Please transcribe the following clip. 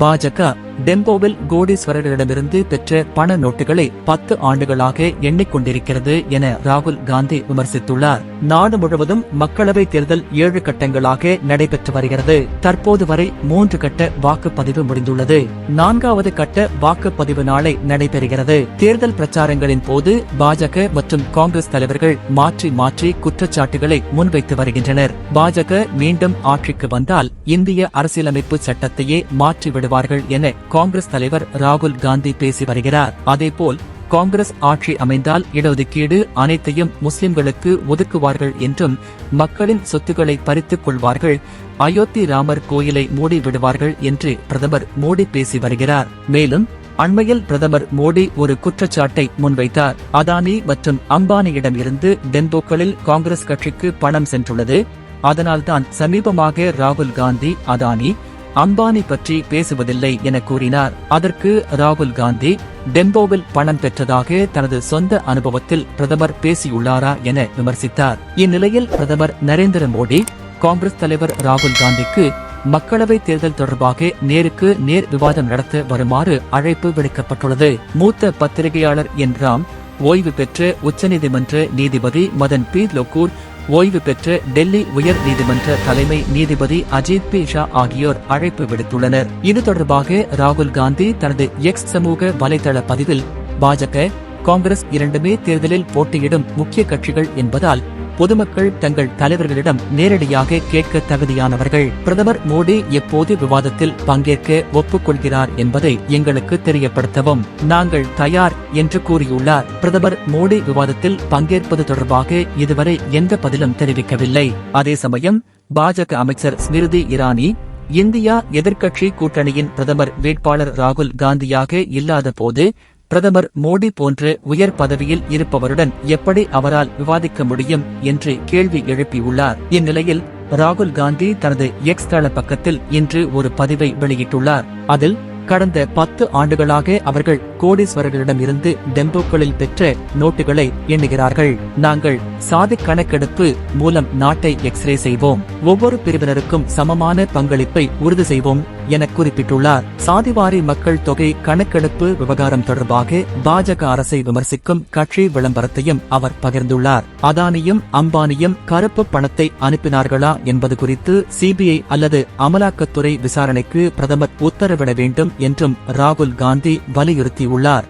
பாஜக டெம்போவில் கோடீஸ்வரர்களிடமிருந்து பெற்ற பண நோட்டுகளை 10 ஆண்டுகளாக எண்ணிக்கொண்டிருக்கிறது என ராகுல் காந்தி விமர்சித்துள்ளார். நாடு முழுவதும் மக்களவைத் தேர்தல் 7 கட்டங்களாக நடைபெற்று வருகிறது. தற்போது வரை 3 கட்ட வாக்குப்பதிவு முடிந்துள்ளது. 4வது கட்ட வாக்குப்பதிவு நாளை நடைபெறுகிறது. தேர்தல் பிரச்சாரங்களின் போது பாஜக மற்றும் காங்கிரஸ் தலைவர்கள் மாற்றி மாற்றி குற்றச்சாட்டுகளை முன்வைத்து வருகின்றனர். பாஜக மீண்டும் ஆட்சிக்கு வந்தால் இந்திய அரசியலமைப்பு சட்டத்தையே மாற்றி விடுவார்கள் என காங்கிரஸ் தலைவர் ராகுல் காந்தி பேசி வருகிறார். அதேபோல் காங்கிரஸ் ஆட்சி அமைந்தால் இடஒதுக்கீடு அனைத்தையும் முஸ்லிம்களுக்கு ஒதுக்குவார்கள் என்றும், மக்களின் சொத்துக்களை பறித்துக் கொள்வார்கள், அயோத்தி ராமர் கோயிலை மூடி விடுவார்கள் என்று பிரதமர் மோடி பேசி வருகிறார். மேலும் அண்மையில் பிரதமர் மோடி ஒரு குற்றச்சாட்டை முன்வைத்தார். அதானி மற்றும் அம்பானியிடம் இருந்து டெம்போக்களில் காங்கிரஸ் கட்சிக்கு பணம் சென்றுள்ளது. அதனால்தான் சமீபமாக ராகுல் காந்தி அதானி அம்பானி பற்றி பேசுவதில்லை என கூறினார். அதற்கு ராகுல் காந்தி டெம்போவில் பணம் பெற்றதாக தனது சொந்த அனுபவத்தில் பிரதமர் பேசியுள்ளாரா என விமர்சித்தார். இந்நிலையில் பிரதமர் நரேந்திர மோடி காங்கிரஸ் தலைவர் ராகுல் காந்திக்கு மக்களவைத் தேர்தல் தொடர்பாக நேருக்கு நேர் விவாதம் நடத்த வருமாறு அழைப்பு விடுக்கப்பட்டுள்ளது. மூத்த பத்திரிகையாளர் என் ராம், ஓய்வு பெற்ற உச்சநீதிமன்ற நீதிபதி மதன் பி லோகூர், ஓய்வு பெற்ற டெல்லி உயர் நீதிமன்ற தலைமை நீதிபதி அஜித் பி ஷா ஆகியோர் அழைப்பு விடுத்துள்ளனர். இது தொடர்பாக ராகுல் காந்தி தனது எக்ஸ் சமூக வலைதள பதிவில், பாஜக காங்கிரஸ் இரண்டுமே தேர்தலில் போட்டியிடும் முக்கிய கட்சிகள் என்பதால் பொதுமக்கள் தங்கள் தலைவர்களிடம் நேரடியாக கேட்க தகுதியானவர்கள். பிரதமர் மோடி எப்போது விவாதத்தில் பங்கேற்க ஒப்புக்கொள்கிறார் என்பதை எங்களுக்கு தெரியப்படுத்தவும், நாங்கள் தயார் என்று கூறியுள்ளார். பிரதமர் மோடி விவாதத்தில் பங்கேற்பது தொடர்பாக இதுவரை எந்த பதிலும் தெரிவிக்கவில்லை. அதே சமயம் பாஜக அமைச்சர் ஸ்மிருதி இரானி, இந்தியா எதிர்க்கட்சி கூட்டணியின் பிரதமர் வேட்பாளர் ராகுல் காந்தியாக இல்லாத போது பிரதமர் மோடி போன்ற உயர் பதவியில் இருப்பவருடன் எப்படி அவரால் விவாதிக்க முடியும் என்று கேள்வி எழுப்பியுள்ளார். இந்நிலையில் ராகுல் காந்தி தனது எக்ஸ் தள பக்கத்தில் இன்று ஒரு பதிவை வெளியிட்டுள்ளார். அதில் கடந்த 10 ஆண்டுகளாக அவர்கள் கோடீஸ்வரர்களிடம் இருந்து டெம்போக்களில் பெற்ற நோட்டுகளை எண்ணுகிறார்கள். நாங்கள் சாதி கணக்கெடுப்பு மூலம் நாட்டை எக்ஸ்ரே செய்வோம், ஒவ்வொரு பிரிவினருக்கும் சமமான பங்களிப்பை உறுதி செய்வோம் என குறிப்பிட்டுள்ளார். சாதிவாரி மக்கள் தொகை கணக்கெடுப்பு விவகாரம் தொடர்பாக பாஜக அரசை விமர்சிக்கும் கட்சி விளம்பரத்தையும் அவர் பகிர்ந்துள்ளார். அதானியும் அம்பானியும் கருப்பு பணத்தை அனுப்பினார்களா என்பது குறித்து சிபிஐ அல்லது அமலாக்கத்துறை விசாரணைக்கு பிரதமர் உத்தரவிட வேண்டும் என்றும் ராகுல் காந்தி வலியுறுத்தியுள்ளார்.